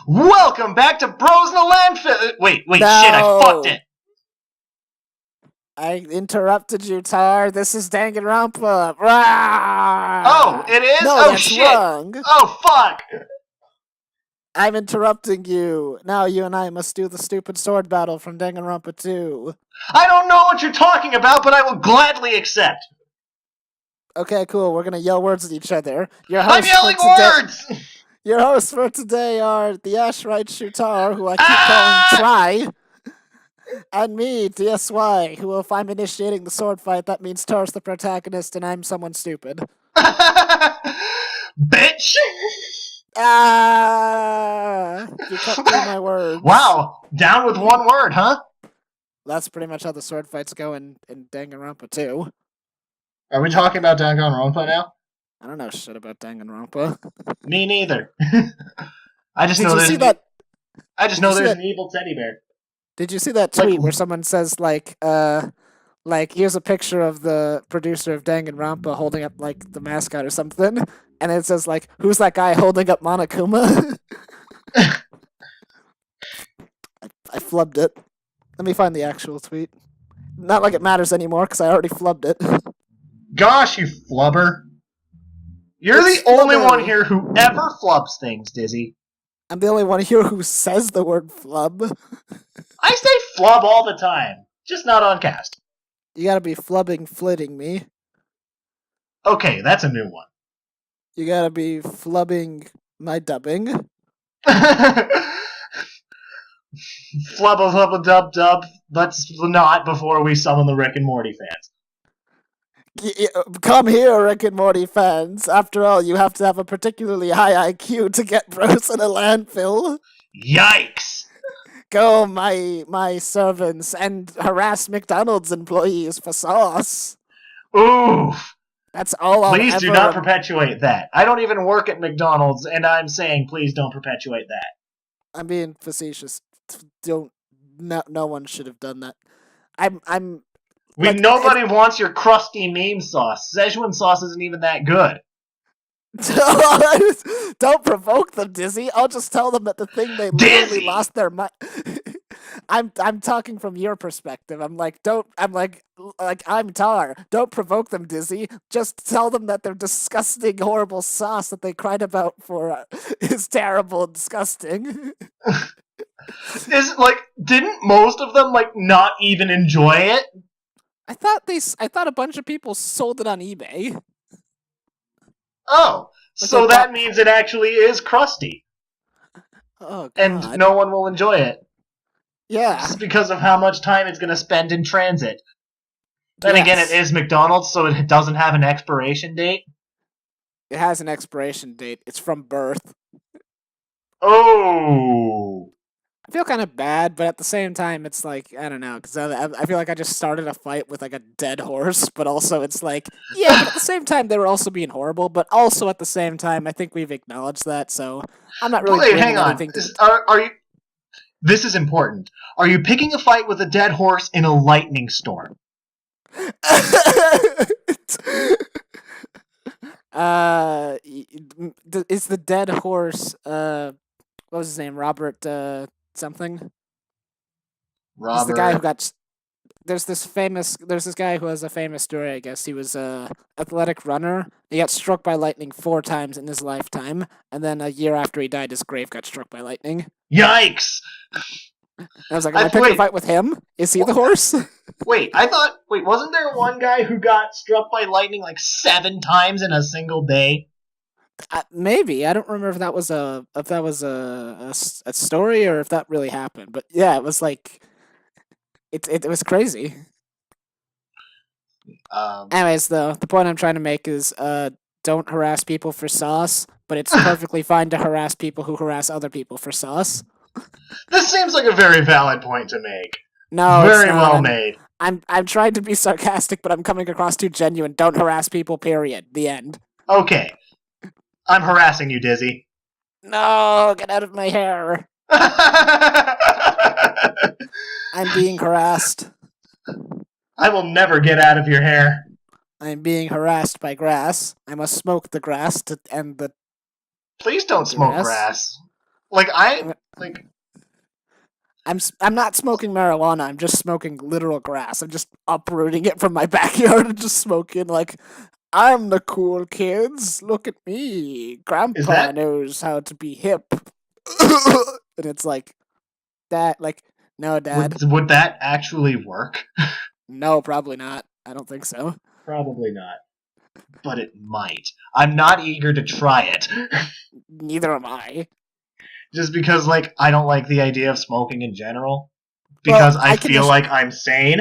Welcome back to Bros in the Landfill. Wait, shit, I fucked it. I interrupted you, Tar. This is Danganronpa. Oh, it is? No, Oh, that's shit. wrong. Oh, fuck. I'm interrupting you. Now you and I must do the stupid sword battle from Danganronpa 2. I don't know what you're talking about, but I will gladly accept. Okay, cool. We're gonna yell words at each other. I'm yelling words! Your hosts for today are the Ashright Shutar, who I keep calling Try, and me, DSY, who if I'm initiating the sword fight, that means Tar's the protagonist and I'm someone stupid. Bitch! You cut through my words. Wow, down with one word, huh? That's pretty much how the sword fights go in Danganronpa 2. Are we talking about Danganronpa now? I don't know shit about Danganronpa. Me neither. I just Did know you there's see that? there's an evil teddy bear. Did you see that tweet where someone says like here's a picture of the producer of Danganronpa holding up like the mascot or something, and it says like, who's that guy holding up Monokuma? I flubbed it. Let me find the actual tweet. Not like it matters anymore because I already flubbed it. Gosh, you flubber. You're the only one here who ever flubs things, Dizzy. I'm the only one here who says the word flub. I say flub all the time, just not on cast. You gotta be flitting me. Okay, that's a new one. You gotta be flubbing my dubbing. Flubba dub dub. Let's not before we summon the Rick and Morty fans. Come here, Rick and Morty fans. After all, you have to have a particularly high IQ to get bros in a landfill. Yikes! Go, my servants, and harass McDonald's employees for sauce. Oof! That's all I'll Please do not perpetuate that. I don't even work at McDonald's, and I'm saying please don't perpetuate that. I'm being facetious. No one should have done that. Nobody wants your crusty meme sauce. Szechuan sauce isn't even that good. Don't provoke them, Dizzy. I'll just tell them that the thing they literally lost their mind. I'm talking from your perspective. I'm Tar. Don't provoke them, Dizzy. Just tell them that their disgusting, horrible sauce that they cried about for is terrible and disgusting. Didn't most of them not even enjoy it? I thought a bunch of people sold it on eBay. Oh, so that means it actually is crusty. Oh, God. And no one will enjoy it. Yeah. Just because of how much time it's going to spend in transit. Then again, it is McDonald's, so it doesn't have an expiration date. It has an expiration date. It's from birth. Oh. I feel kind of bad, but at the same time, it's like, I don't know, because I feel like I just started a fight with like a dead horse, but also it's like, yeah, but at the same time, they were also being horrible, but also at the same time, I think we've acknowledged that, so I'm not really hang on. Are you... This is important. Are you picking a fight with a dead horse in a lightning storm? Is the dead horse, what was his name, Robert, something? Robert. He's the guy who got... There's this guy who has a famous story, I guess. He was a athletic runner. He got struck by lightning 4 times in his lifetime, and then a year after he died, his grave got struck by lightning. Yikes! I was like, am I picking a fight with him? Is he the horse? Wait, wasn't there one guy who got struck by lightning 7 times in a single day? Maybe. I don't remember if that was a story or if that really happened. But yeah, it was like it was crazy. Anyways, though, the point I'm trying to make is don't harass people for sauce, but it's perfectly fine to harass people who harass other people for sauce. This seems like a very valid point to make. No, very well made. I'm trying to be sarcastic, but I'm coming across too genuine. Don't harass people, period. The end. Okay. I'm harassing you, Dizzy. No, get out of my hair. I'm being harassed. I will never get out of your hair. I'm being harassed by grass. I must smoke the grass to end the... Please don't smoke grass. Like I'm not smoking marijuana. I'm just smoking literal grass. I'm just uprooting it from my backyard and just smoking. Like, I'm the cool kids. Look at me. is Grandpa that knows how to be hip. And it's like that. Like, no, Dad. would that actually work? No, probably not. I don't think so. Probably not. But it might. I'm not eager to try it. Neither am I. Just because, like, I don't like the idea of smoking in general. Because Well, I feel like I'm sane.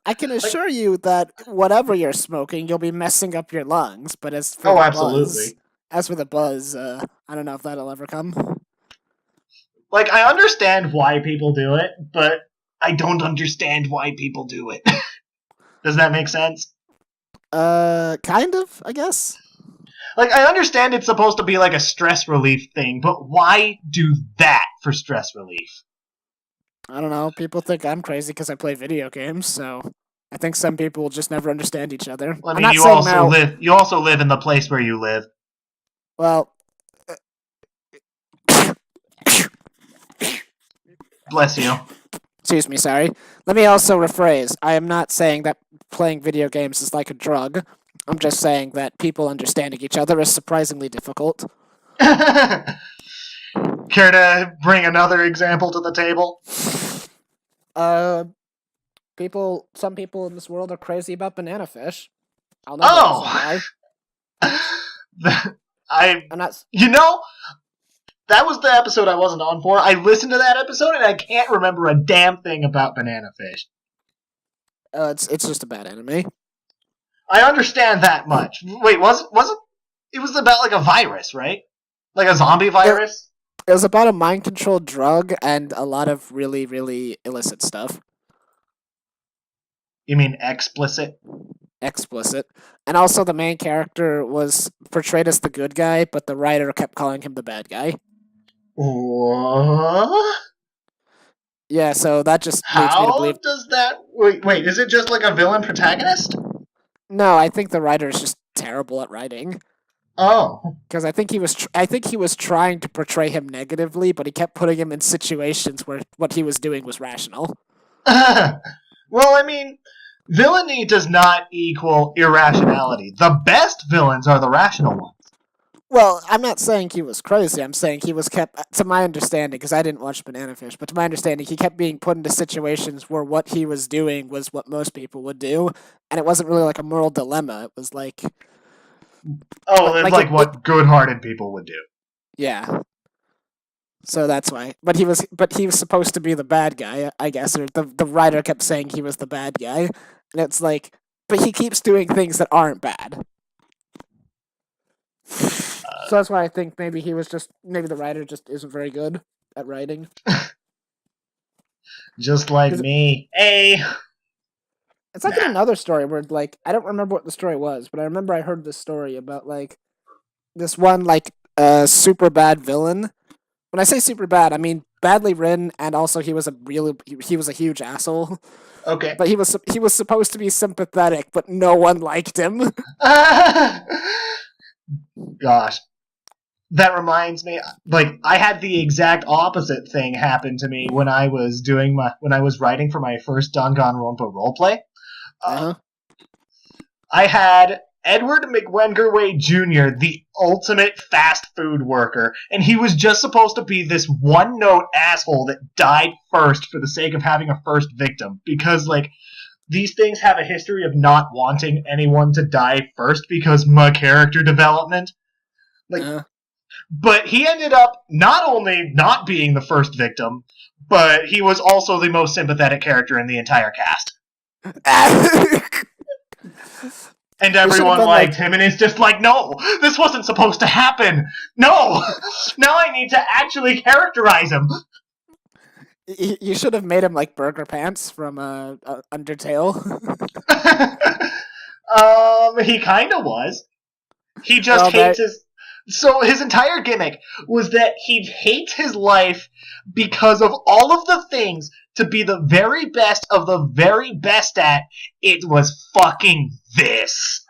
I can assure you that whatever you're smoking, you'll be messing up your lungs. But Oh, absolutely. as for the buzz, I don't know if that'll ever come. Like, I understand why people do it, but I don't understand why people do it. Does that make sense? Kind of, I guess. Like, I understand it's supposed to be like a stress relief thing, but why do that for stress relief? I don't know. People think I'm crazy because I play video games, so I think some people will just never understand each other. I I'm mean, not you saying also live. You also live in the place where you live. Well, Bless you. excuse me, sorry. Let me also rephrase. I am not saying that playing video games is like a drug. I'm just saying that people understanding each other is surprisingly difficult. Care to bring another example to the table? Some people in this world are crazy about banana fish. I'll never understand why. I'm not. You know, that was the episode I wasn't on for. I listened to that episode and I can't remember a damn thing about banana fish. It's just a bad anime. I understand that much. Wait, was it? It was about like a virus, right? Like a zombie virus? It was about a mind-controlled drug and a lot of really, really illicit stuff. You mean explicit? Explicit. And also the main character was portrayed as the good guy, but the writer kept calling him the bad guy. What? Yeah, so that just leads me to How believe... does that... Wait, is it just like a villain protagonist? No, I think the writer is just terrible at writing. Oh. Because I think he was trying to portray him negatively, but he kept putting him in situations where what he was doing was rational. Well, I mean, villainy does not equal irrationality. The best villains are the rational ones. Well, I'm not saying he was crazy. I'm saying he was kept, to my understanding, because I didn't watch Banana Fish, but to my understanding, he kept being put into situations where what he was doing was what most people would do, and it wasn't really like a moral dilemma. It was like... Oh, it's like what good-hearted people would do. Yeah. So that's why. But he was supposed to be the bad guy, I guess, or the writer kept saying he was the bad guy, and it's like, but he keeps doing things that aren't bad. So that's why I think maybe the writer just isn't very good at writing. Just like me. Hey! It's like in another story where, like, I don't remember what the story was, but I remember I heard this story about, like, this one, like, super bad villain. When I say super bad, I mean badly written, and also he was a huge asshole. Okay. But he was supposed to be sympathetic, but no one liked him. Gosh. That reminds me, like, I had the exact opposite thing happen to me when I was writing for my first Danganronpa roleplay. I had Edward McWengerway Jr., the ultimate fast food worker, and he was just supposed to be this one-note asshole that died first for the sake of having a first victim, because, like, these things have a history of not wanting anyone to die first because my character development. Like, but he ended up not only not being the first victim, but he was also the most sympathetic character in the entire cast. And everyone liked him, and it's just like, no, this wasn't supposed to happen. No, now I need to actually characterize him. You should have made him like Burger Pants from Undertale. He kind of was. He just hates his... So his entire gimmick was that he hates his life because of all of the things to be the very best of the very best at. It was fucking this.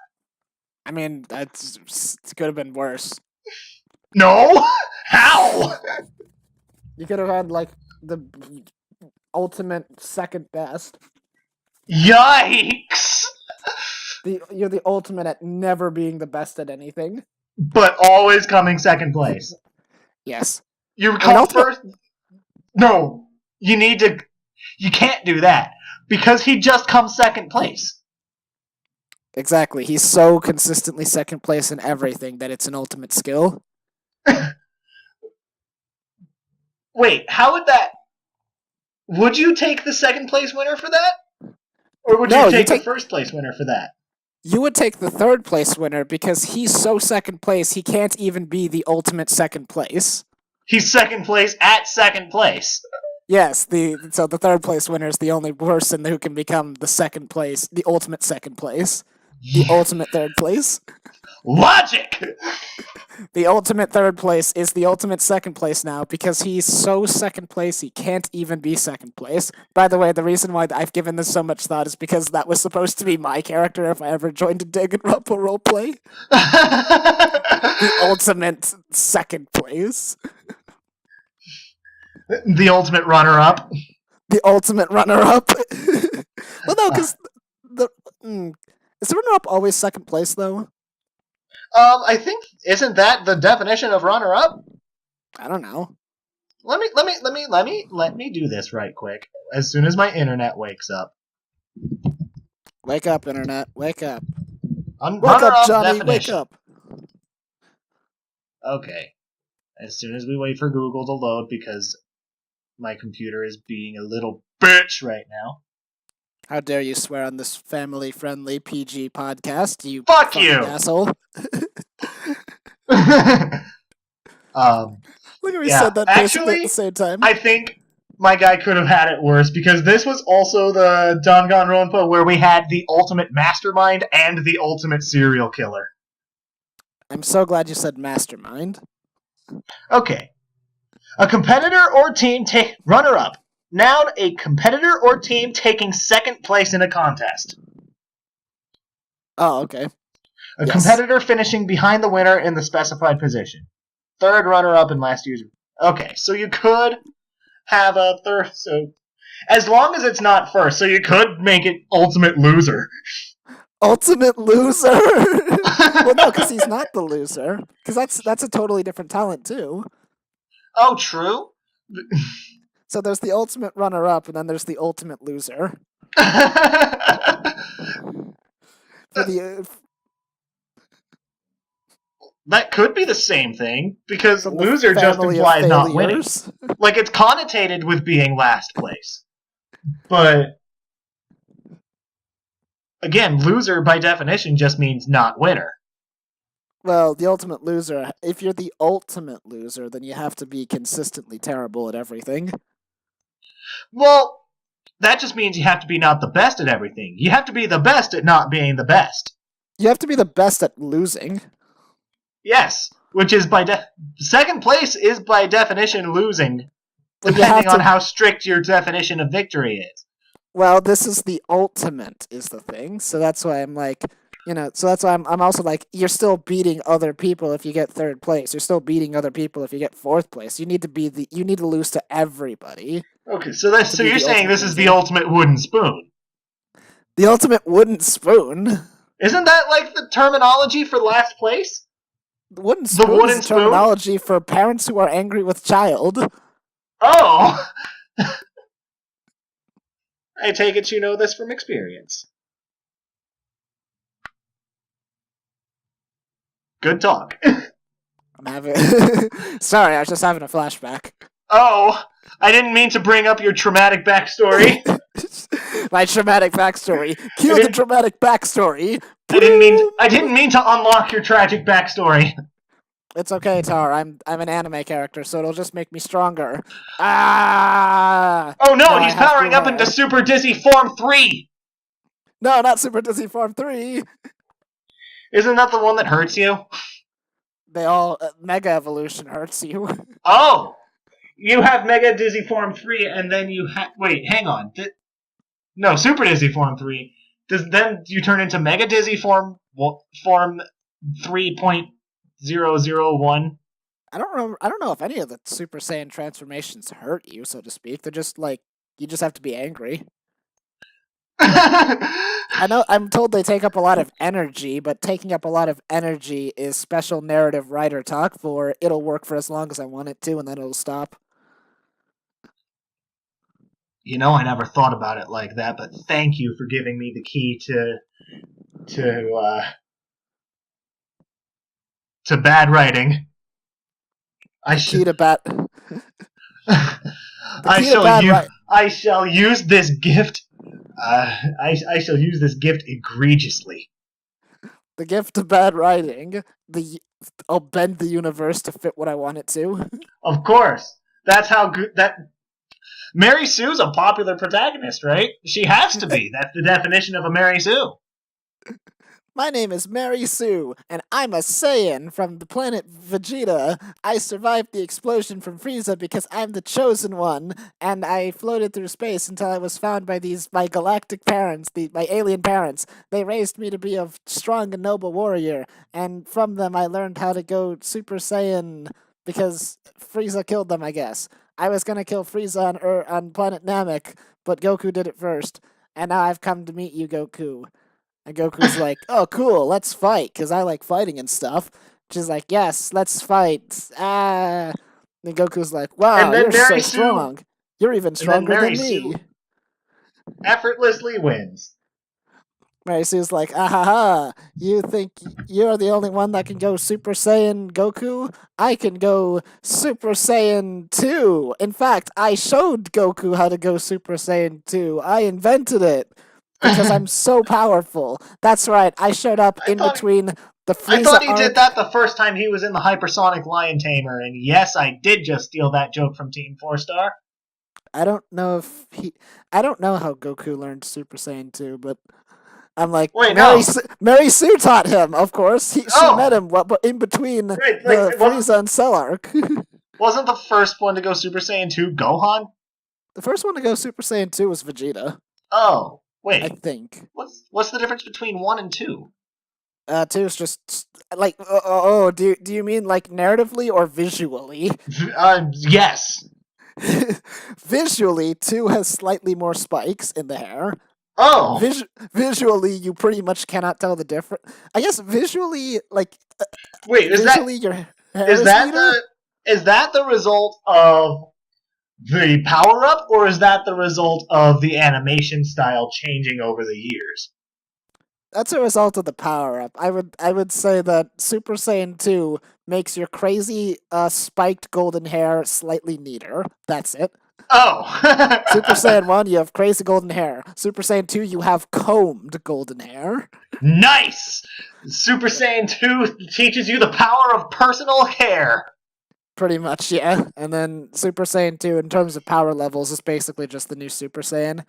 I mean, it could have been worse. No? How? You could have had, like, the ultimate second best. Yikes! You're the ultimate at never being the best at anything. But always coming second place. Yes. You come first. No, you need to. You can't do that because he just comes second place. Exactly. He's so consistently second place in everything that it's an ultimate skill. Wait, how would that? Would you take the second place winner for that, or would you take the first place winner for that? You would take the third place winner because he's so second place he can't even be the ultimate second place. He's second place at second place. Yes, so the third place winner is the only person who can become the second place, the ultimate second place, the ultimate third place. Logic! The ultimate third place is the ultimate second place now because he's so second place he can't even be second place. By the way, the reason why I've given this so much thought is because that was supposed to be my character if I ever joined a Danganronpa roleplay. The ultimate second place. The ultimate runner-up. The ultimate runner-up. Well, no, because is the runner-up always second place though? I think isn't that the definition of runner-up? I don't know. Let me do this right quick. As soon as my internet wakes up. Wake up, internet. Wake up. Wake up, Johnny. Definition. Wake up. Okay. As soon as we wait for Google to load, because my computer is being a little bitch right now. How dare you swear on this family-friendly PG podcast, you fuck you, asshole. Look at me said that basically at the same time. I think my guy could have had it worse, because this was also the Danganronpa where we had the ultimate mastermind and the ultimate serial killer. I'm so glad you said mastermind. Okay. A competitor or team take runner-up. Noun, a competitor or team taking second place in a contest. Oh, okay. A competitor finishing behind the winner in the specified position. Third runner-up in last year's... Okay, so you could have a third... So, as long as it's not first, so you could make it ultimate loser. Ultimate loser? Well, no, because he's not the loser. Because that's a totally different talent, too. Oh, true? So there's the ultimate runner-up, and then there's the ultimate loser. That could be the same thing, because loser just implies not winning. Like, it's connotated with being last place. But, again, loser by definition just means not winner. Well, the ultimate loser, if you're the ultimate loser, then you have to be consistently terrible at everything. Well, that just means you have to be not the best at everything. You have to be the best at not being the best. You have to be the best at losing. Yes, which is second place is by definition losing, depending on how strict your definition of victory is. Well, this is the ultimate is the thing, so that's why I'm like, so that's why I'm also like, you're still beating other people if you get third place. You're still beating other people if you get fourth place. You need to lose to everybody. Okay, so you're saying this is the ultimate wooden spoon. The ultimate wooden spoon? Isn't that like the terminology for last place? The wooden spoon is terminology for parents who are angry with child. Oh! I take it you know this from experience. Good talk. I'm having... Sorry, I was just having a flashback. Oh, I didn't mean to bring up your traumatic backstory. My traumatic backstory. Cue the dramatic backstory. I didn't mean to unlock your tragic backstory. It's okay, Tar. I'm an anime character, so it'll just make me stronger. Ah! Oh no, he's powering up into Super Dizzy Form 3! No, not Super Dizzy Form 3! Isn't that the one that hurts you? They all... Mega Evolution hurts you. Oh! You have Mega Dizzy Form 3, and then you have... Wait, hang on. No, Super Dizzy Form 3. Then you turn into Mega Dizzy Form 3.001? I don't remember. I don't know if any of the Super Saiyan transformations hurt you, so to speak. They're just like you just have to be angry. I know. I'm told they take up a lot of energy, but taking up a lot of energy is special narrative writer talk for it'll work for as long as I want it to, and then it'll stop. I never thought about it like that, but thank you for giving me the key to uh, to bad writing. I Key should. to bat. I Key to shall bad use. right. I shall use this gift. I shall use this gift egregiously. The gift of bad writing. I'll bend the universe to fit what I want it to. Of course, that's how good that. Mary Sue's a popular protagonist, right? She has to be. That's the definition of a Mary Sue. My name is Mary Sue, and I'm a Saiyan from the planet Vegeta. I survived the explosion from Frieza because I'm the chosen one, and I floated through space until I was found by my galactic parents, my alien parents. They raised me to be a strong and noble warrior, and from them I learned how to go Super Saiyan because Frieza killed them, I guess. I was gonna kill Frieza on planet Namek, but Goku did it first, and now I've come to meet you, Goku. And Goku's like, "Oh, cool, let's fight, cause I like fighting and stuff." She's like, "Yes, let's fight." Ah. And Goku's like, And "Wow, then you're so Mary Sue. strong. You're even And then stronger Mary than me." Sue effortlessly wins. Mary Sue's like, "Ah ha ha! You think you're the only one that can go Super Saiyan Goku? I can go Super Saiyan 2. In fact, I showed Goku how to go Super Saiyan 2. I invented it." Because I'm I so powerful. That's right. I showed up in thought between the I Frieza thought he did arc. that the first time he was in the Hypersonic Lion Tamer, and yes, I did just steal that joke from Team Four Star. I don't know if he. I don't know how Goku learned Super Saiyan 2, but I'm like Wait, no. Mary Sue taught him. Of course, she met Oh, him. But in between right. Like, the it Frieza and Cell arc, wasn't the first one to go Super Saiyan 2 Gohan? the first one to go Super Saiyan 2 was Vegeta. Oh, I wait. think. What's the difference between 1 and 2? 2 is just like oh. Do you mean like narratively or visually? Yes. Visually, 2 has slightly more spikes in the hair. Oh, Visually, you pretty much cannot tell the difference. I guess visually, like wait. visually, your hair Is is that neater. the result of the power up, or is that the result of the animation style changing over the years? That's a result of the power up. I would say that Super Saiyan 2 makes your crazy spiked golden hair slightly neater. That's it. Oh, Super Saiyan 1, you have crazy golden hair. Super Saiyan 2, you have combed golden hair. nice. Super Saiyan 2 teaches you the power of personal hair. Pretty much, yeah. And then Super Saiyan 2, in terms of power levels, is basically just the new Super Saiyan.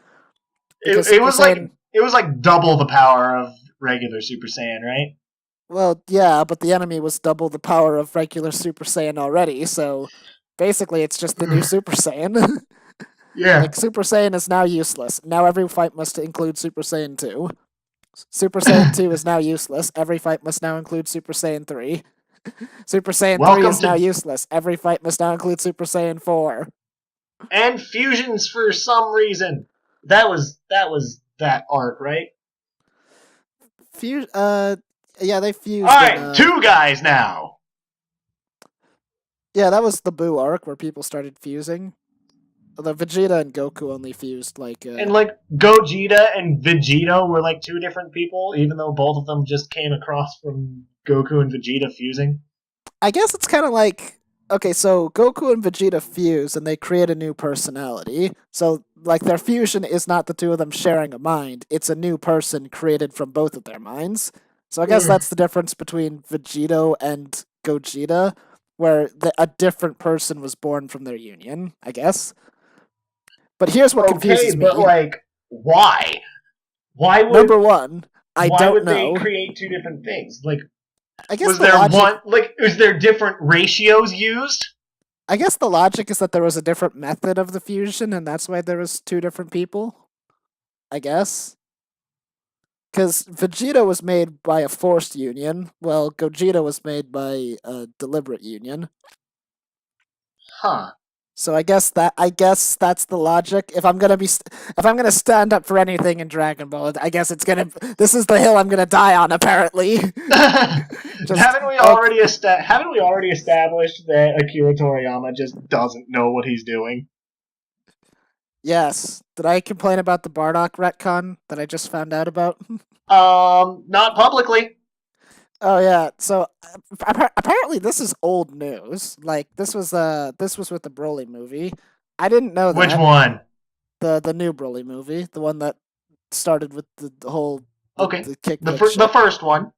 Because It Super was like Saiyan. double the power of regular Super Saiyan, right? Well, yeah, but the enemy was double the power of regular Super Saiyan already, so basically it's just the new Super Saiyan. Yeah. Like, Super Saiyan is now useless. Now every fight must include Super Saiyan 2. Super Saiyan 2 is now useless. Every fight must now include Super Saiyan 3. Super Saiyan 3 Welcome is now to useless. Every fight must now include Super Saiyan 4. and fusions for some reason. That was that arc, right? Yeah, they All fused in, right, two guys now. yeah, that was the Boo arc where people started fusing. The Vegeta and Goku only fused, like, And like Gogeta and Vegeta were like two different people, even though both of them just came across from Goku and Vegeta fusing. I guess it's kind of like okay, so Goku and Vegeta fuse and they create a new personality. So like their fusion is not the two of them sharing a mind; it's a new person created from both of their minds. So I guess Mm. that's the difference between Vegito and Gogeta, where a different person was born from their union. I guess. But here's what Okay, confuses but me. like, why? Why would Number one, I why don't would they know. create two different things? Like, I guess the logic. Was there different ratios used? I guess the logic is that there was a different method of the fusion, and that's why there was two different people. I guess. Because Vegeta was made by a forced union, while Gogeta was made by a deliberate union. Huh. So I guess that's the logic. If I'm gonna stand up for anything in Dragon Ball, I guess this is the hill I'm gonna die on. Apparently, just okay. Haven't we already established that Akira Toriyama just doesn't know what he's doing? Yes. Did I complain about the Bardock retcon that I just found out about? Not publicly. Oh yeah. So apparently this is old news. Like this was with the Broly movie. I didn't know Which that. one? The new Broly movie, the one that started with the whole Okay, the kick the first one.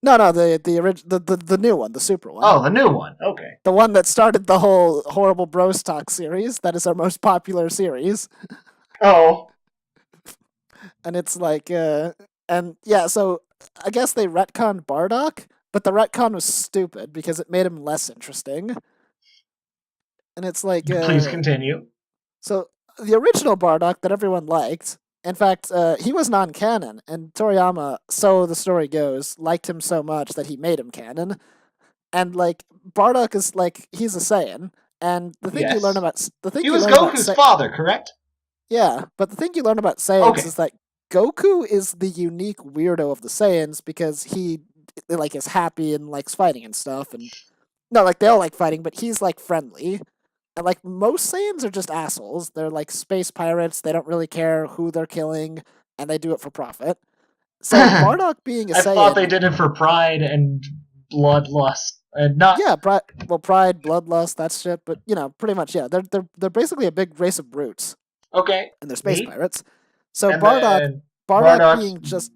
No, the new one, the super one. Oh, the new one. Okay. The one that started the whole horrible Bros Talk series. That is our most popular series. Oh. And it's like, and yeah, so I guess they retconned Bardock, but the retcon was stupid because it made him less interesting. And it's like, Please continue. So the original Bardock that everyone liked, in fact, he was non-canon, and Toriyama, so the story goes, liked him so much that he made him canon. And like Bardock is like he's a Saiyan, and the thing you learn about he was Goku's father, correct? Yeah, but the thing you learn about Saiyans is that Goku is the unique weirdo of the Saiyans because he like is happy and likes fighting and stuff, and no, like they all like fighting, but he's like friendly. And like most Saiyans are just assholes. They're like space pirates. They don't really care who they're killing, and they do it for profit. So Bardock being a Saiyan, I thought they did it for pride and bloodlust, and not pride, bloodlust, that shit. But you know, pretty much, yeah, they're basically a big race of brutes. Okay, and they're space pirates. So and Bardock being just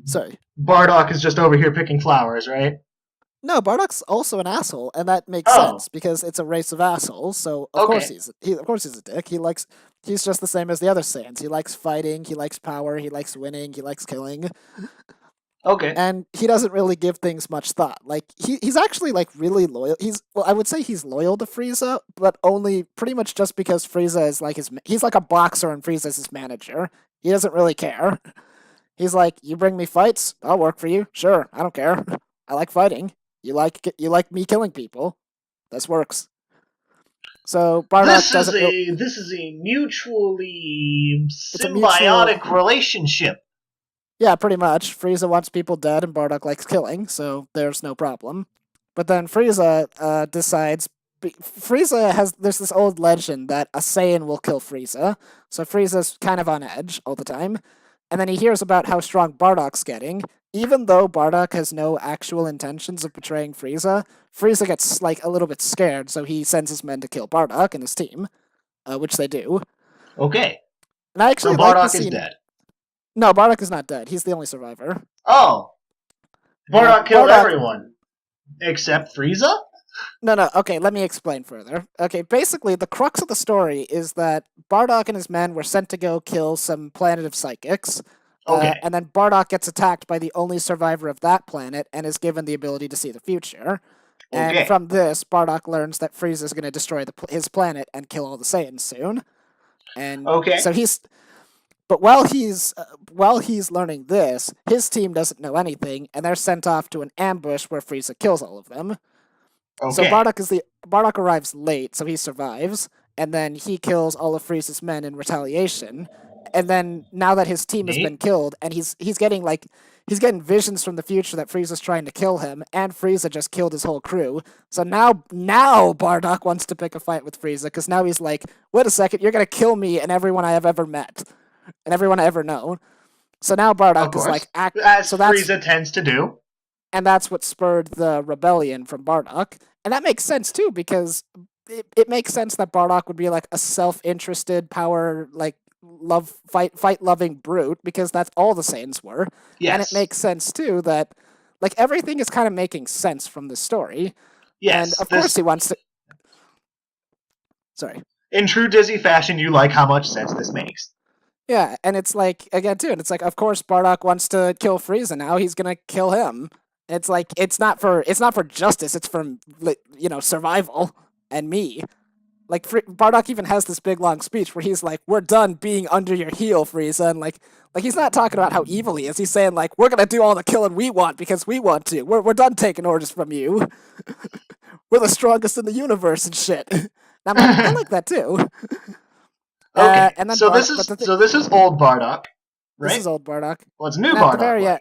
sorry, Bardock is just over here picking flowers, right? No, Bardock's also an asshole, and that makes sense because it's a race of assholes. So of course he's a dick. He's just the same as the other Saiyans. He likes fighting, he likes power, he likes winning, he likes killing. Okay. And he doesn't really give things much thought. Like he's actually like really loyal. I would say he's loyal to Frieza, but only pretty much just because Frieza is like he's like a boxer and Frieza's his manager. He doesn't really care. He's like, you bring me fights, I'll work for you. Sure, I don't care. I like fighting. You like me killing people. This works. So Bardock this is a mutually symbiotic relationship. Yeah, pretty much. Frieza wants people dead, and Bardock likes killing, so there's no problem. But then Frieza decides. There's this old legend that a Saiyan will kill Frieza, so Frieza's kind of on edge all the time. And then he hears about how strong Bardock's getting. Even though Bardock has no actual intentions of betraying Frieza, Frieza gets like a little bit scared, so he sends his men to kill Bardock and his team, which they do. Okay. And I actually so Bardock is dead. No, Bardock is not dead. He's the only survivor. Oh. Bardock killed everyone. Except Frieza? No. Okay, let me explain further. Okay, basically, the crux of the story is that Bardock and his men were sent to go kill some planet of psychics. Okay. And then Bardock gets attacked by the only survivor of that planet and is given the ability to see the future. Okay. And from this, Bardock learns that Frieza is going to destroy his planet and kill all the Saiyans soon. And so but while he's learning this, his team doesn't know anything, and they're sent off to an ambush where Frieza kills all of them. Okay. So Bardock arrives late, so he survives, and then he kills all of Frieza's men in retaliation. And then now that his team has been killed, and he's getting visions from the future that Frieza's trying to kill him, and Frieza just killed his whole crew. So now Bardock wants to pick a fight with Frieza, because now he's like, wait a second, you're gonna kill me and everyone I have ever met, and everyone I ever known. So now Bardock is like, as Frieza tends to do. And that's what spurred the rebellion from Bardock. And that makes sense too, because it makes sense that Bardock would be like a self-interested power, like fight-loving brute, because that's all the Saiyans were. Yes. And it makes sense too that like everything is kind of making sense from the story. Yes. And of course he wants to. Sorry. In true Dizzy fashion, you like how much sense this makes. Yeah, and it's like again too, and it's like of course Bardock wants to kill Frieza now. He's gonna kill him. It's like it's not for justice. It's for survival and me. Like Bardock even has this big long speech where he's like, "We're done being under your heel, Frieza," and like he's not talking about how evil he is. He's saying like, "We're gonna do all the killing we want because we want to. We're done taking orders from you. we're the strongest in the universe and shit. And I'm like, I like that too. Okay, And then so this is old Bardock, this right? is old Bardock. Well, it's new And at the Bardock. very What? end,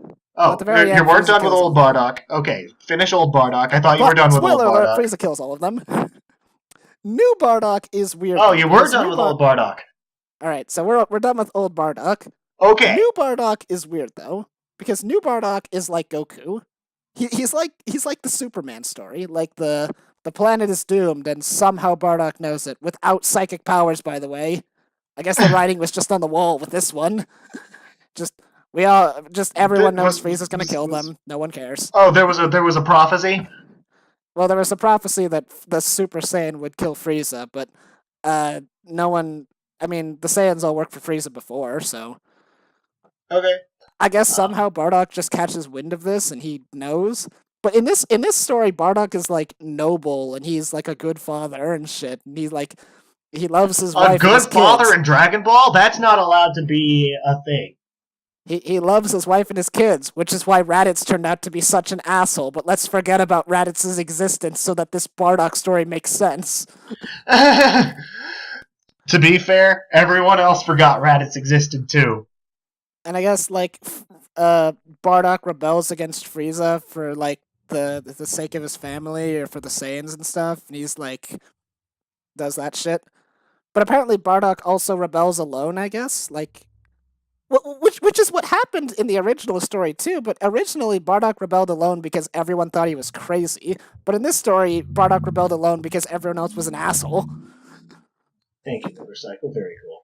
at Oh, the very you end, weren't Frieza done with kills all old of them. Bardock. Okay, finish old Bardock. I thought you were But done with old spoiler alert, Bardock. Frieza kills all of them. New Bardock is weird. Oh, though, you were because done with old Bardock. All right, so we're done with old Bardock. Okay. New Bardock is weird though, because New Bardock is like Goku. He's like the Superman story. Like the planet is doomed, and somehow Bardock knows it without psychic powers. By the way, I guess the writing was just on the wall with this one. Just everyone knows Frieza's gonna kill them. No one cares. Oh, there was a prophecy. Well, there was a prophecy that the Super Saiyan would kill Frieza, but no one. I mean, the Saiyans all worked for Frieza before, so. Okay. I guess somehow Bardock just catches wind of this and he knows. But in this story, Bardock is like noble and he's like a good father and shit. And he's like he loves his wife. A and his good father kids. in Dragon Ball? That's not allowed to be a thing. He loves his wife and his kids, which is why Raditz turned out to be such an asshole. But let's forget about Raditz's existence so that this Bardock story makes sense. To be fair, everyone else forgot Raditz existed too. And I guess like Bardock rebels against Frieza for like the sake of his family or for the Saiyans and stuff, and he's like does that shit. But apparently Bardock also rebels alone. I guess like. Which is what happened in the original story too, but originally Bardock rebelled alone because everyone thought he was crazy. But in this story, Bardock rebelled alone because everyone else was an asshole. Thank you, Motorcycle. Very cool.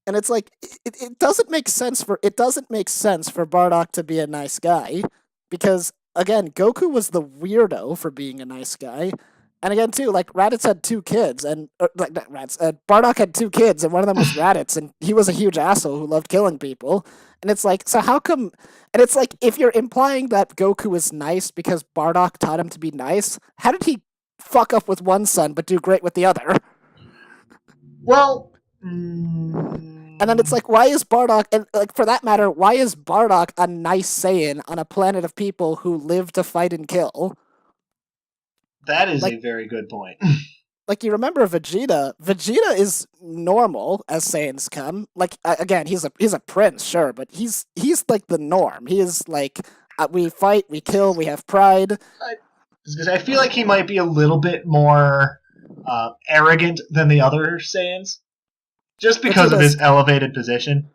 And it's like it doesn't make sense for Bardock to be a nice guy because again, Goku was the weirdo for being a nice guy. And again, too, like Raditz had 2 kids, and Bardock had 2 kids, and one of them was Raditz, and he was a huge asshole who loved killing people. And it's like, so how come? And it's like, if you're implying that Goku is nice because Bardock taught him to be nice, how did he fuck up with one son but do great with the other? Well, and then it's like, why is Bardock, and like for that matter, why is Bardock a nice Saiyan on a planet of people who live to fight and kill? That is a very good point. Like, you remember Vegeta? Vegeta is normal as Saiyans come. Like, again, he's a prince, sure, but he's like the norm. He is like, we fight, we kill, we have pride. I feel like he might be a little bit more arrogant than the other Saiyans, just because of his elevated position.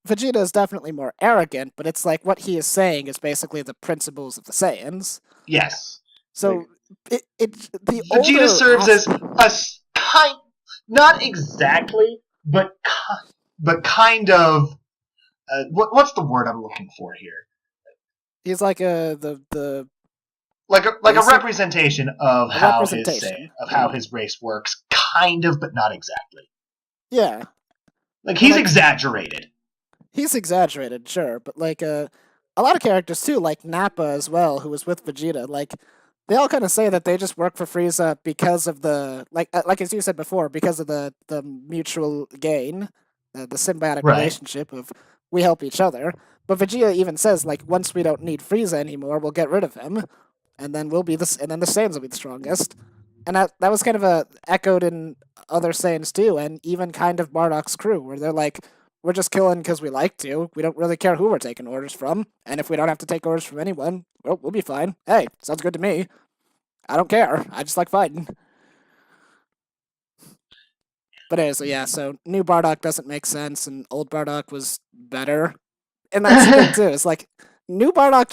Vegeta is definitely more arrogant, but it's like what he is saying is basically the principles of the Saiyans. Yes. So Vegeta serves as a kind, not exactly, but kind of. What's the word I'm looking for here? He's like a representation of how his race works, kind of, but not exactly. Yeah. Like he's exaggerated. He's exaggerated, sure, but like a lot of characters too, like Nappa as well, who was with Vegeta, like. They all kind of say that they just work for Frieza because of the like as you said before, because of the mutual gain, the symbiotic relationship of we help each other. But Vegeta even says like once we don't need Frieza anymore, we'll get rid of him, and then and then the Saiyans will be the strongest. And that was kind of echoed in other Saiyans too, and even kind of Bardock's crew, where they're like, we're just killing because we like to. We don't really care who we're taking orders from, and if we don't have to take orders from anyone, well, we'll be fine. Hey, sounds good to me. I don't care. I just like fighting. But anyway, so new Bardock doesn't make sense, and old Bardock was better. And that's the thing, too. It's like, new Bardock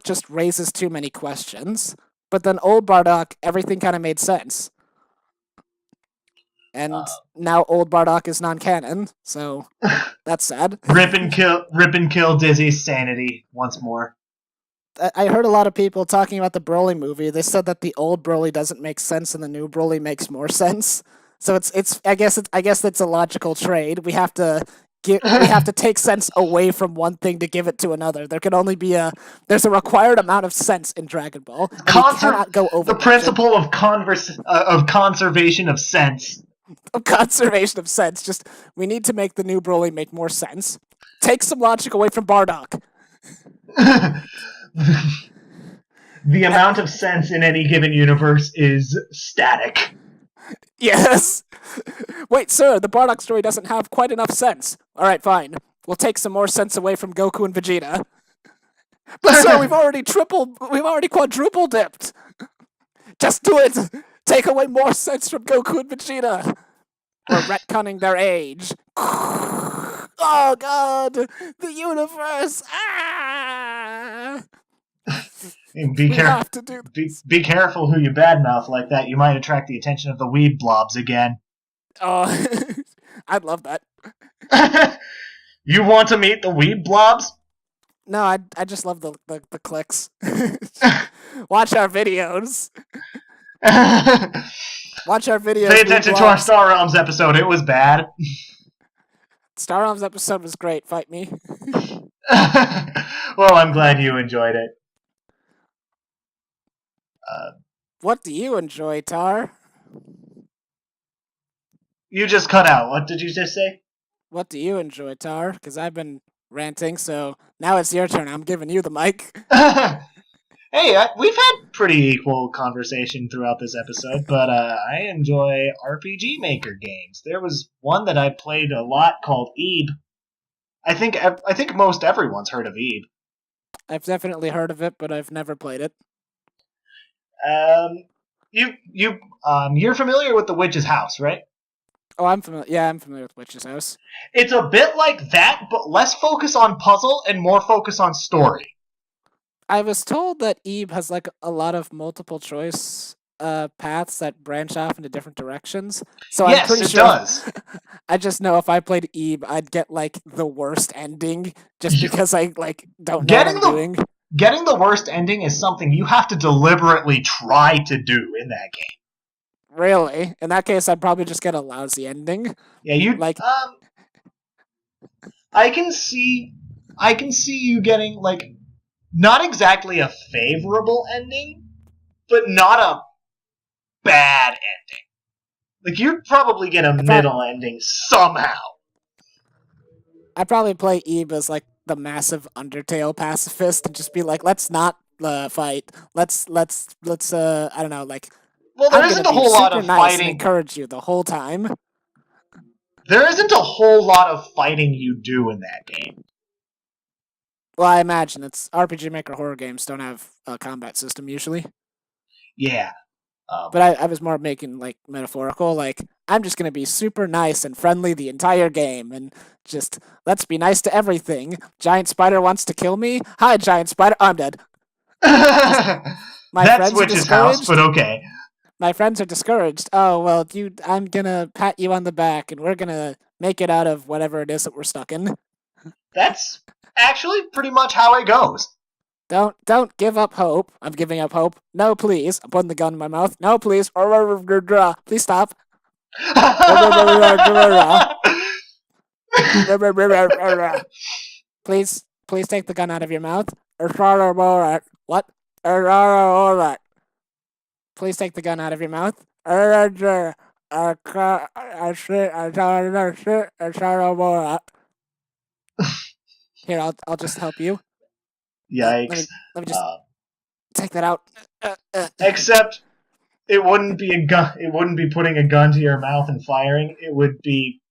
just raises too many questions, but then old Bardock, everything kind of made sense. And now old Bardock is non-canon, so that's sad. Rip and kill Dizzy's sanity once more. I heard a lot of people talking about the Broly movie. They said that the old Broly doesn't make sense and the new Broly makes more sense. So I guess it's a logical trade. We have to take sense away from one thing to give it to another. There can only be there's a required amount of sense in Dragon Ball. And we cannot go over the principle of conservation of sense. Of conservation of sense. Just we need to make the new Broly make more sense. Take some logic away from Bardock. The amount of sense in any given universe is static. Yes. Wait, sir, the Bardock story doesn't have quite enough sense. All right, fine. We'll take some more sense away from Goku and Vegeta. But sir, we've already quadruple dipped. Just do it. Take away more sense from Goku and Vegeta. We're retconning their age. Oh God, the universe! Ah! Be careful who you badmouth like that. You might attract the attention of the weeb blobs again. Oh, I'd love that. You want to meet the weeb blobs? No, I just love the clicks. Watch our videos. Watch our videos. Pay attention to our Star Realms episode. It was bad. Star Realms episode was great. Fight me. Well, I'm glad you enjoyed it. What do you enjoy, Tar? You just cut out. What did you just say? What do you enjoy, Tar? Because I've been ranting, so now it's your turn. I'm giving you the mic. Hey, we've had pretty equal conversation throughout this episode, but I enjoy RPG Maker games. There was one that I played a lot called Ebe. I think most everyone's heard of Ebe. I've definitely heard of it, but I've never played it. You're familiar with The Witch's House, right? Oh, I'm familiar. Yeah, I'm familiar with Witch's House. It's a bit like that, but less focus on puzzle and more focus on story. I was told that Ebe has like a lot of multiple choice paths that branch off into different directions. So yes, I'm pretty it sure does. I just know if I played Ebe, I'd get like the worst ending just because I like don't know what I'm doing. Getting the worst ending is something you have to deliberately try to do in that game. Really? In that case, I'd probably just get a lousy ending. Yeah, you like. I can see you getting like not exactly a favorable ending, but not a bad ending. Like you'd probably get a middle ending somehow. I'd probably play Ebe as like the massive Undertale pacifist and just be like, let's not fight. Let's I don't know, like. Well, there isn't a whole lot of fighting. And encourage you the whole time. There isn't a whole lot of fighting you do in that game. Well, I imagine it's RPG Maker horror games don't have a combat system usually. Yeah. But I was more making like metaphorical, like I'm just gonna be super nice and friendly the entire game, and just let's be nice to everything. Giant spider wants to kill me. Hi, giant spider. I'm dead. That's Witch's House, but okay. My friends are discouraged. Oh well, I'm gonna pat you on the back, and we're gonna make it out of whatever it is that we're stuck in. That's actually pretty much how it goes. Don't give up hope. I'm giving up hope. No, please. I'm putting the gun in my mouth. No, please. Please stop. Please take the gun out of your mouth. What? Please take the gun out of your mouth. Here, I'll just help you. Yikes. Let me just take that out. Except it wouldn't be a gun. It wouldn't be putting a gun to your mouth and firing. It would be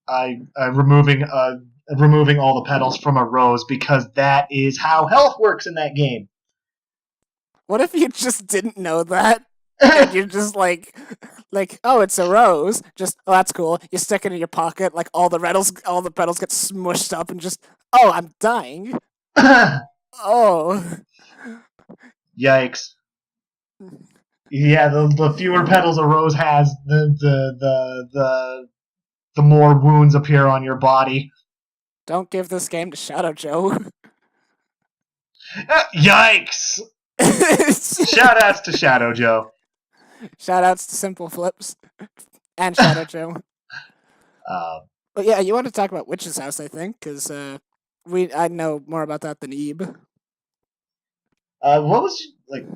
removing all the petals from a rose, because that is how health works in that game. What if you just didn't know that? And you're just like, oh, it's a rose. Just, oh, that's cool. You stick it in your pocket, like all the petals get smushed up, and just, oh, I'm dying. Oh. Yikes. Yeah, the fewer petals a rose has, the more wounds appear on your body. Don't give this game to Shadow Joe. Yikes! Shoutouts to Shadow Joe. Shoutouts to Simple Flips and Shadow Joe. But yeah, you want to talk about Witch's House, I think, because I know more about that than Ebe. What was like?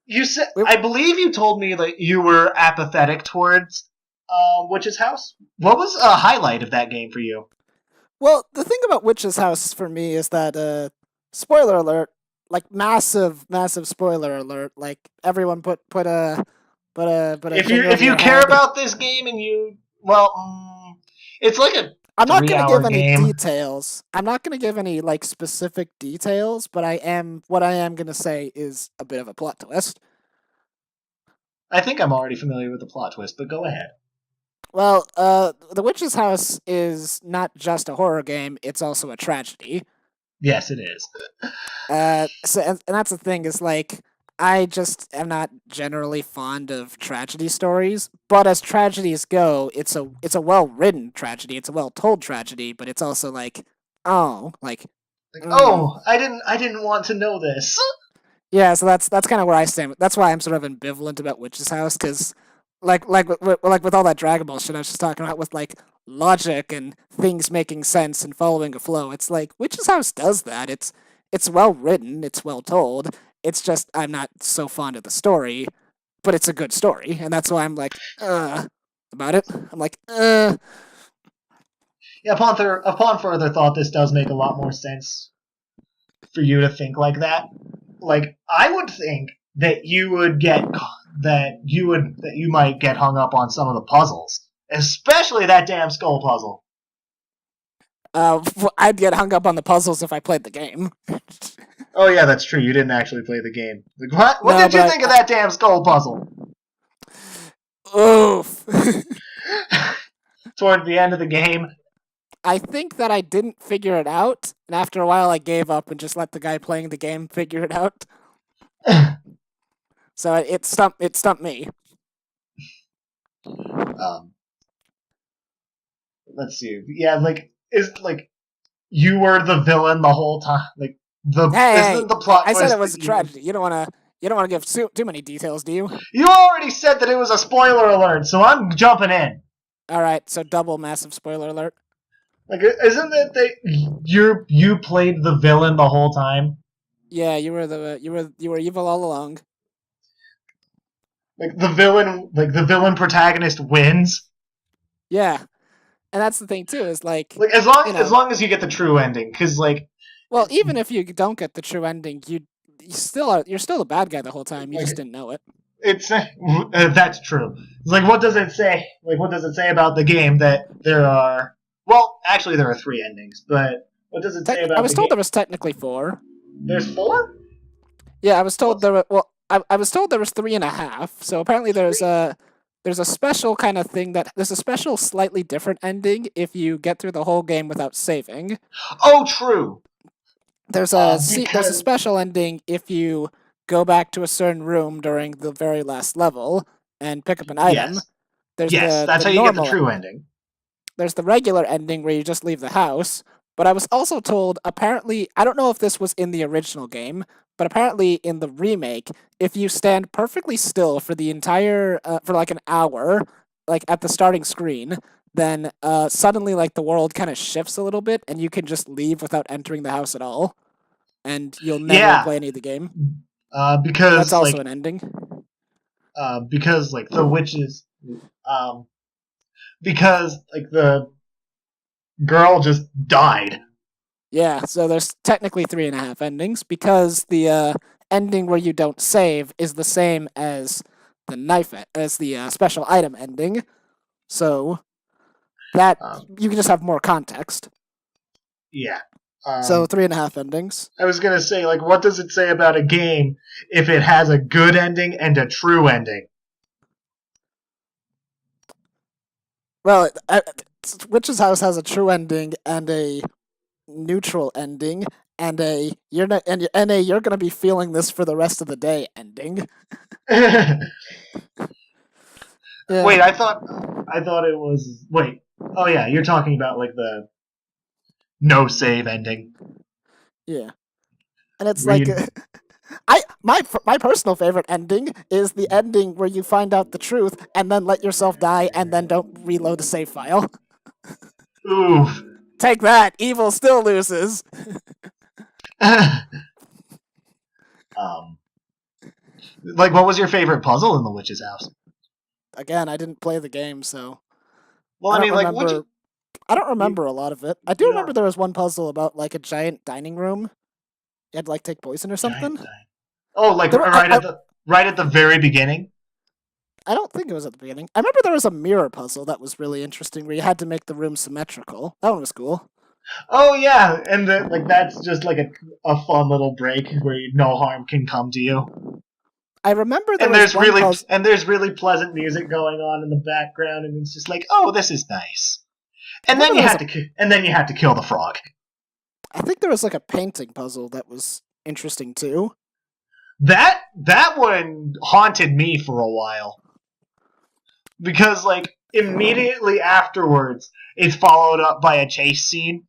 You said, I believe you told me that you were apathetic towards Witch's House. What was a highlight of that game for you? Well, the thing about Witch's House for me is that, spoiler alert, like massive spoiler alert. Like everyone put a thing If over you your care head. about this game and you well, it's like a I'm not gonna 3 hour give any game. details. I'm not gonna give any like specific details, but what I am gonna say is a bit of a plot twist. I think I'm already familiar with the plot twist, but go ahead. Well, The Witch's House is not just a horror game; it's also a tragedy. Yes, it is. And that's the thing is like I just am not generally fond of tragedy stories, but as tragedies go, it's a well written tragedy, it's a well told tragedy, but it's also like oh like Like, mm. oh, I didn't want to know this. Yeah, so that's kind of where I stand. That's why I'm sort of ambivalent about Witch's House because like with all that Dragon Ball shit I was just talking about with like logic and things making sense and following a flow. It's like Witch's House does that. It's well written, it's well told. It's just I'm not so fond of the story, but it's a good story, and that's why I'm like about it. I'm like Yeah, upon further thought, this does make a lot more sense for you to think like that. Like, I would think that you might get hung up on some of the puzzles, especially that damn skull puzzle. I'd get hung up on the puzzles if I played the game. Oh yeah, that's true. You didn't actually play the game. Like, what No, did you but think of that damn skull puzzle? oof. Toward the end of the game. I think that I didn't figure it out, and after a while I gave up and just let the guy playing the game figure it out. So it stumped me. um, let's see. Yeah, like is like you were the villain the whole time. Like the Hey, isn't the plot I said it twist was that a tragedy. You don't want to give too many details, do you? you already said that it was a spoiler alert, so I'm jumping in. All right, so double massive spoiler alert. Like, isn't it that you played the villain the whole time? Yeah, you were evil all along. Like the villain protagonist wins. Yeah, and that's the thing too. Is like Like you as know, long as you get the true ending, because well, even if you don't get the true ending, you're still the bad guy the whole time. You like just didn't know it. it's that's true. It's like what does it say? Like what does it say about the game that there are? Well, actually, there are 3 endings, but what does it say I about was the told game? there was technically four. There's 4. Yeah, I was told What's there were. Well, I was told there was three and a half. So apparently 3? there's a special kind of thing that there's a special slightly different ending if you get through the whole game without saving. Oh, true. There's a Because special ending if you go back to a certain room during the very last level and pick up an item. yes, There's yes, that's the how you get the normal true ending. there's the regular ending where you just leave the house. But I was also told, apparently, I don't know if this was in the original game, but apparently in the remake, if you stand perfectly still for the entire, for like an hour, like at the starting screen, then suddenly like the world kind of shifts a little bit and you can just leave without entering the house at all. And you'll never Yeah, play any of the game. So that's because also an ending. the witches, um, because like the girl just died. Yeah, so there's technically three and a half endings because the ending where you don't save is the same as as the special item ending. So that Um, you can just have more context. yeah. So three and a half endings. I was gonna say, like, what does it say about a game if it has a good ending and a true ending? Well, Witch's House has a true ending and a neutral ending and a you're not and a you're gonna be feeling this for the rest of the day ending. Yeah, Wait, I thought it was. Wait. Oh yeah, you're talking about like the no save yeah, and it's where like you. my personal favorite ending is the ending where you find out the truth and then let yourself die and then don't reload the save file. Oof. Take that, evil still loses. um, like, what was your favorite puzzle in the witch's house? Again, I didn't play the game, so Well, I I don't mean, like, what remember. I don't you remember a lot of it. I do you remember don't. there was one puzzle about like a giant dining room. You had to like take poison or Giant something. diamond. Oh, like There were, right at the very beginning. I don't think it was at the beginning. I remember there was a mirror puzzle that was really interesting where you had to make the room symmetrical. That one was cool. Oh yeah, and like that's just like a fun little break where no harm can come to you. I remember there was one puzzle. And there's really pleasant music going on in the background, and it's just like, oh, this is nice. I remember there was a, And then you had to kill the frog. I think there was like a painting puzzle that was interesting too. That one haunted me for a while because like immediately afterwards, it's followed up by a chase scene,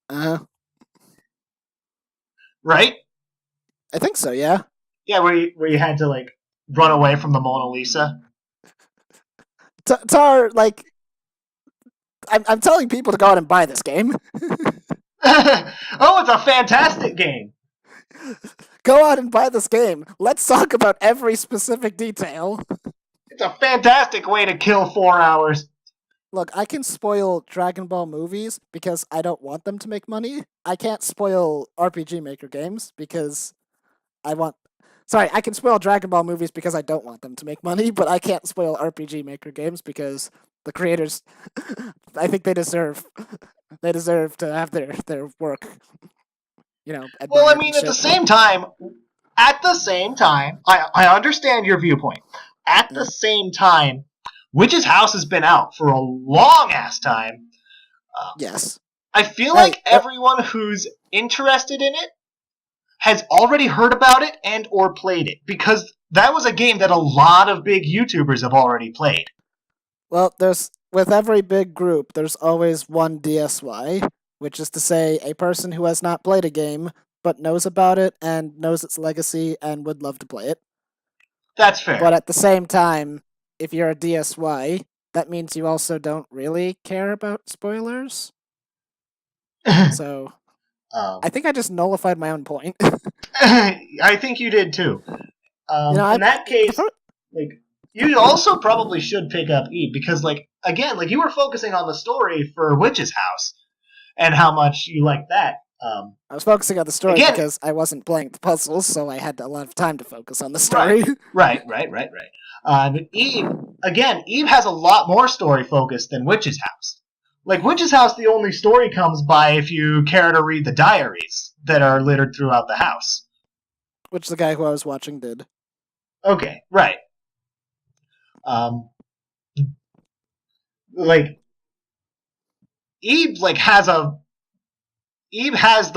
Uh, right? I think so. Yeah. Yeah, where you had to like run away from the Mona Lisa. Tar, like, I'm telling people to go out and buy this game. Oh, it's a fantastic game. Go out and buy this game. Let's talk about every specific detail. It's a fantastic way to kill 4 hours. Look, I can spoil Dragon Ball movies because I don't want them to make money. I can't spoil RPG Maker games because I want. Sorry, I can spoil Dragon Ball movies because I don't want them to make money, but I can't spoil RPG Maker games because the creators, I think they deserve to have their work, Well, I admired mean, and shit. at the same time, I understand your viewpoint. At the same time, Witch's House has been out for a long ass time. Yes. I feel like everyone who's interested in it has already heard about it and or played it because that was a game that a lot of big YouTubers have already played. Well, with every big group, there's always one DSY, which is to say a person who has not played a game but knows about it and knows its legacy and would love to play it. That's fair. But at the same time, if you're a DSY, that means you also don't really care about spoilers. So, I think I just nullified my own point. I think you did too. In that case, like you also probably should pick up Eve because, like, again, like you were focusing on the story for Witch's House and how much you like that. I was focusing on the story because I wasn't playing the puzzles, so I had a lot of time to focus on the story. Right. But Eve has a lot more story focus than Witch's House. Like, Witch's House, the only story comes by if you care to read the diaries that are littered throughout the house. Which the guy who I was watching did. Okay, right. Like, Eve, like, has the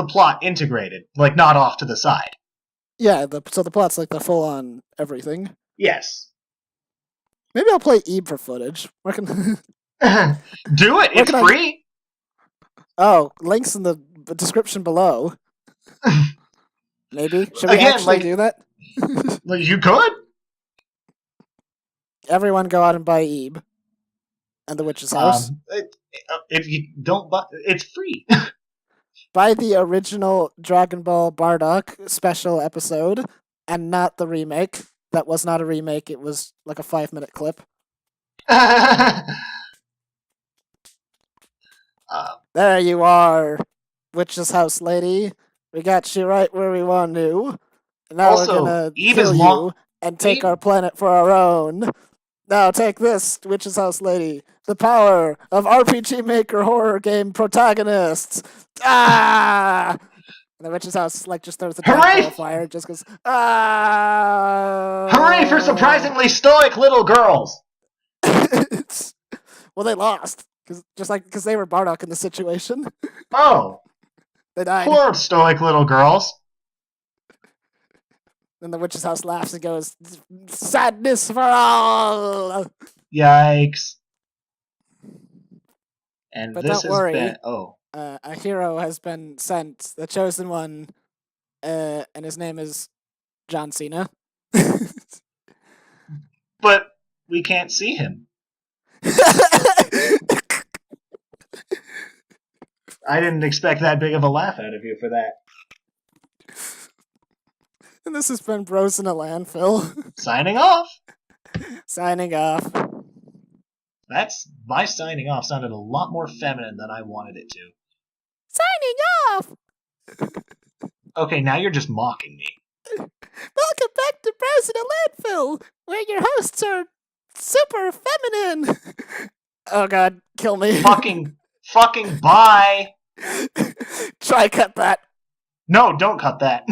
plot integrated, like, not off to the side. Yeah, so the plot's like the full-on everything. Yes. Maybe I'll play Eve for footage. Where can... Do it. It's free. Oh, links in the description below. Maybe. Should we actually do that? You could. Everyone go out and buy Eve. And the Witch's House. If you don't buy, it's free. Buy the original Dragon Ball Bardock special episode, and not the remake. That was not a remake, it was like a 5-minute clip. There you are, Witch's House lady. We got you right where we want to. And now we're gonna kill you and take our planet for our own. Now take this, Witch's House lady. The power of RPG Maker horror game protagonists. Ah! And the Witch's House just throws the Dragon Ball fire, just goes ah! Hooray for surprisingly stoic little girls. Well, they lost because they were Bardock in the situation. Oh, they died. Poor stoic little girls. Then the Witch's House laughs and goes, "Sadness for all." Yikes! And but this don't worry. Been, a hero has been sent, the chosen one, and his name is John Cena. But we can't see him. I didn't expect that big of a laugh out of you for that. And this has been Bros in a Landfill. Signing off. Signing off. My signing off sounded a lot more feminine than I wanted it to. Signing off! Okay, now you're just mocking me. Welcome back to Browsing a Landfill, where your hosts are super feminine. Oh god, kill me. Fucking bye. Try cut that. No, don't cut that.